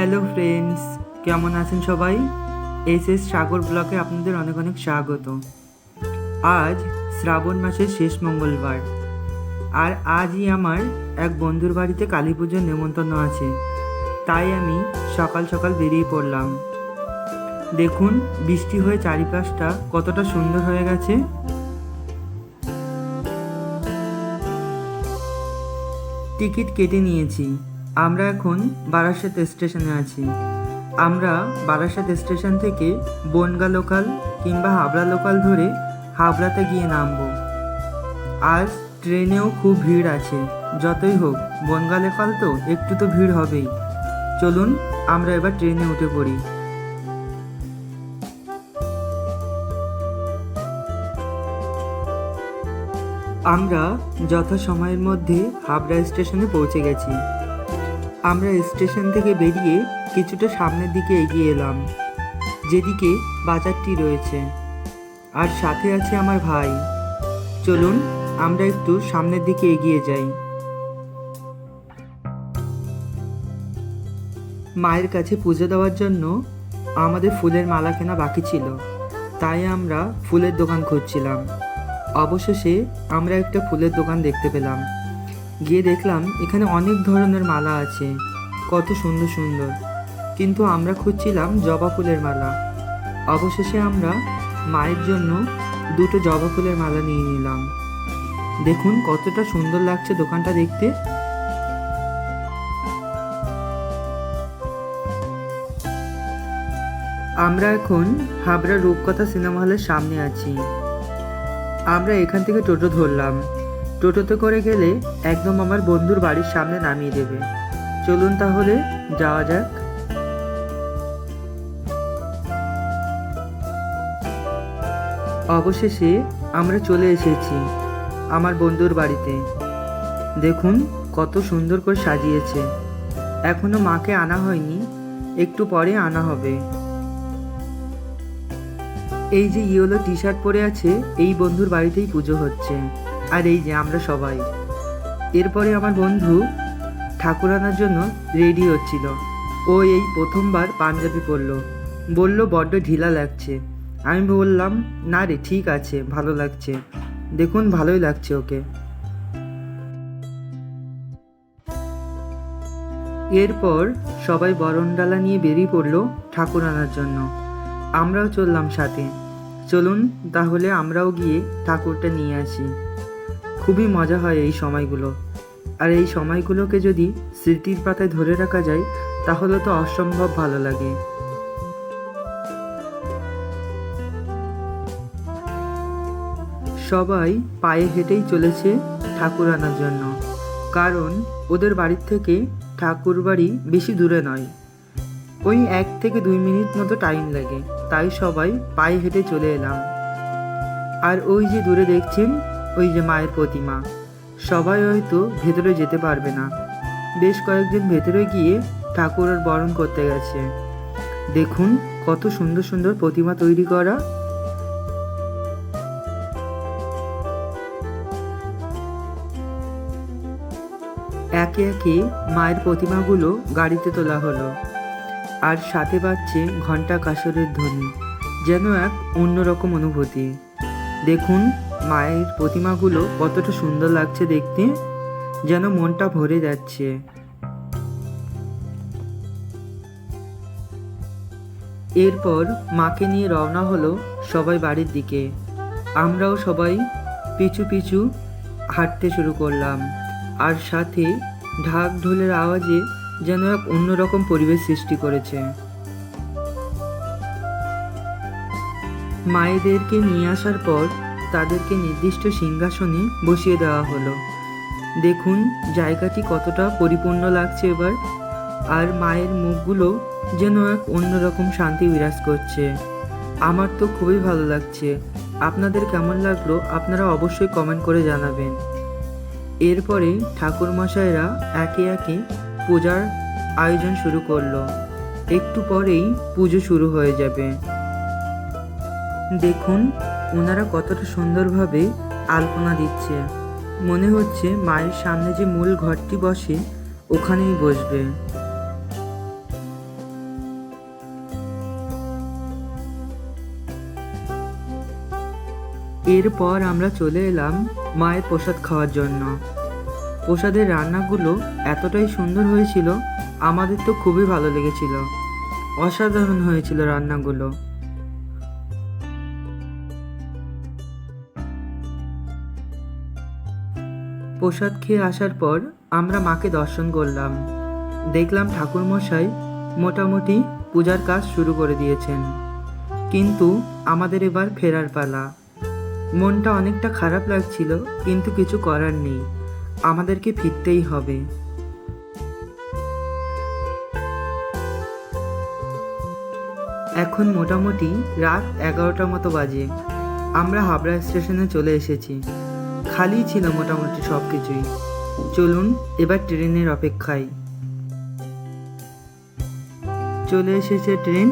Hello friends, কেমন আছেন সবাই? এস সাগর ব্লগে আপনাদের অনেক অনেক স্বাগত। আজ শ্রাবণ মাসের শেষ মঙ্গলবার, আর আজই আমার এক বন্ধুর বাড়িতে কালী পুজোর নেমন্তন্ন আছে। তাই আমি সকাল সকাল বেরিয়ে পড়লাম। দেখুন বৃষ্টি হয়ে চারিপাশটা কতটা সুন্দর হয়ে গেছে। টিকিট কেটে নিয়েছি। আমরা এখন বারাসাত স্টেশনে আছি। আমরা বারাসাত স্টেশন থেকে বনগাঁ লোকাল কিংবা হাবড়া লোকাল ধরে হাবড়াতে গিয়ে নামবো। আজ ট্রেনেও খুব ভিড় আছে। যতই হোক বনগাঁ লোকাল তো একটু তো ভিড় হবেই। চলুন আমরা এবার ট্রেনে উঠে পড়ি। আমরা যথাসময়ের মধ্যে হাবড়া স্টেশনে পৌঁছে গেছি। আমরা স্টেশন থেকে বেরিয়ে কিছুটা সামনের দিকে এগিয়ে এলাম, যেদিকে বাজারটি রয়েছে, আর সাথে আছে আমার ভাই। চলুন আমরা একটু সামনের দিকে এগিয়ে যাই। মায়ের কাছে পুজো দেওয়ার জন্য আমাদের ফুলের মালা কেনা বাকি ছিল, তাই আমরা ফুলের দোকান খুঁজছিলাম। অবশেষে আমরা একটা ফুলের দোকান দেখতে পেলাম। গিয়ে দেখলাম এখানে অনেক ধরনের মালা আছে, কত সুন্দর সুন্দর, কিন্তু আমরা খুঁজছিলাম জবা ফুলের মালা। অবশেষে আমরা মায়ের জন্য দুটো জবা ফুলের মালা নিয়ে নিলাম। দেখুন কতটা সুন্দর লাগছে দোকানটা দেখতে। আমরা এখন হাবড়া রূপকথা সিনেমা হলের সামনে আছি। আমরা এখান থেকে টোটো ধরলাম। টোটোতে করে গেলে একদম আমার বন্ধুর বাড়ির সামনে নামিয়ে দেবে। চলুন তাহলে যাওয়া যাক। অবশেষে আমরা চলে এসেছি আমার বন্ধুর বাড়িতে। দেখুন কত সুন্দর করে সাজিয়েছে। এখনো মাকে আনা হয়নি, একটু পরে আনা হবে। এই যে ইয়েলো টি শার্ট পরে আছে, এই বন্ধুর বাড়িতেই পুজো হচ্ছে। আর এই যে আমরা সবাই। এরপরে আমার বন্ধু ঠাকুর আনার জন্য রেডি হচ্ছিল। ও এই প্রথমবার পাঞ্জাবি পরলো। বলল বড্ড ঢিলা লাগছে। আমি বললাম না রে, ঠিক আছে, ভালো লাগছে। দেখুন ভালোই লাগছে ওকে। এরপর সবাই বরণডালা নিয়ে বেরিয়ে পড়লো ঠাকুর আনার জন্য। আমরাও চললাম সাথে। চলুন তাহলে আমরাও গিয়ে ঠাকুরটা নিয়ে আসি। খুবই মজা হয় এই সময়গুলো, আর এই সময়গুলোকে যদি স্মৃতির পাতায় ধরে রাখা যায় তাহলে তো অসম্ভব ভালো লাগে। সবাই পায়ে হেঁটেই চলেছে ঠাকুর আনার জন্য, কারণ ওদের বাড়ির থেকে ঠাকুর বাড়ি বেশি দূরে নয়, ওই 1 থেকে 2 মিনিট মতো টাইম লাগে। তাই সবাই পায়ে হেঁটে চলে এলাম। আর ওই যে দূরে দেখছেন, ওই যে মায়ের প্রতিমা। সবাই হয়তো ভেতরে যেতে পারবে না, বেশ কয়েকজন ভেতরে গিয়ে ঠাকুরের বরণ করতে গেছে। দেখুন কত সুন্দর সুন্দর প্রতিমা তৈরি করা। একে একে মায়ের প্রতিমাগুলো গাড়িতে তোলা হলো, আর সাথে বাজছে ঘণ্টা কাসরের ধ্বনি, যেন এক অন্যরকম অনুভূতি। দেখুন মায়ের প্রতিমাগুলো কতটা সুন্দর লাগছে দেখতে, যেন মনটা ভরে যাচ্ছে। এরপর মাকে নিয়ে রওনা হলো সবাই বাড়ির দিকে। আমরাও সবাই পিছু পিছু হাঁটতে শুরু করলাম, আর সাথে ঢাক ঢোলের আওয়াজে যেন এক অন্যরকম পরিবেশ সৃষ্টি করেছে। মায়েদেরকে নিয়ে আসার পর তাদেরকে নির্দিষ্ট সিংহাসনে বসিয়ে দেওয়া হলো। দেখুন জায়গাটি কতটা পরিপূর্ণ লাগছে এবার, আর মায়ের মুখগুলো যেন এক অন্যরকম শান্তি বিরাজ করছে। আমার তো খুবই ভালো লাগছে। আপনাদের কেমন লাগলো আপনারা অবশ্যই কমেন্ট করে জানাবেন। এরপরে ঠাকুরমশাইরা একে একে পূজার আয়োজন শুরু করলো। একটু পরেই পুজো শুরু হয়ে যাবে। দেখুন ওনারা কতটা সুন্দরভাবে আলপনা দিচ্ছে। মনে হচ্ছে মায়ের সামনে যে মূল ঘরটি বসে ওখানেই বসবে। এরপর আমরা চলে এলাম মায়ের প্রসাদ খাওয়ার জন্য। প্রসাদের রান্নাগুলো এতটাই সুন্দর হয়েছিল, আমাদের তো খুবই ভালো লেগেছিল। অসাধারণ হয়েছিল রান্নাগুলো। প্রসাদ খেয়ে আসার পর আমরা মাকে দর্শন করলাম। দেখলাম ঠাকুরমশাই মোটামুটি পূজার কাজ শুরু করে দিয়েছেন, কিন্তু আমাদের এবার ফেরার পালা। মনটা অনেকটা খারাপ লাগছিল, কিন্তু কিছু করার নেই, আমাদেরকে ফিরতেই হবে। এখন মোটামুটি রাত 11টার মতো বাজে। আমরা হাবড়া স্টেশনে চলে এসেছি। খালি ছিল মোটামুটি সব কিছুই। চলুন এবার ট্রেনের অপেক্ষায়। চলে এসেছে ট্রেন।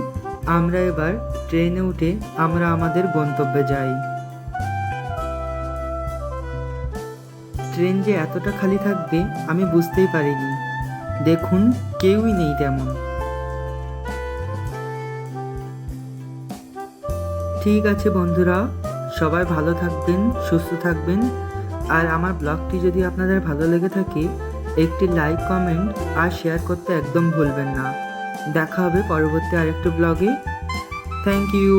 আমরা এবার ট্রেনে উঠে আমরা আমাদের গন্তব্যে যাই। ট্রেন যে এতটা খালি থাকবে আমি বুঝতেই পারিনি। দেখুন, কেউই নেই তেমন। ঠিক আছে বন্ধুরা, সবাই ভালো থাকবেন, সুস্থ থাকবেন। আর আমার ব্লগটি যদি আপনাদের ভালো লেগে থাকে, একটি লাইক, কমেন্ট আর শেয়ার করতে একদম ভুলবেন না। দেখা হবে পরবর্তী আরেকটি ব্লগে। Thank you.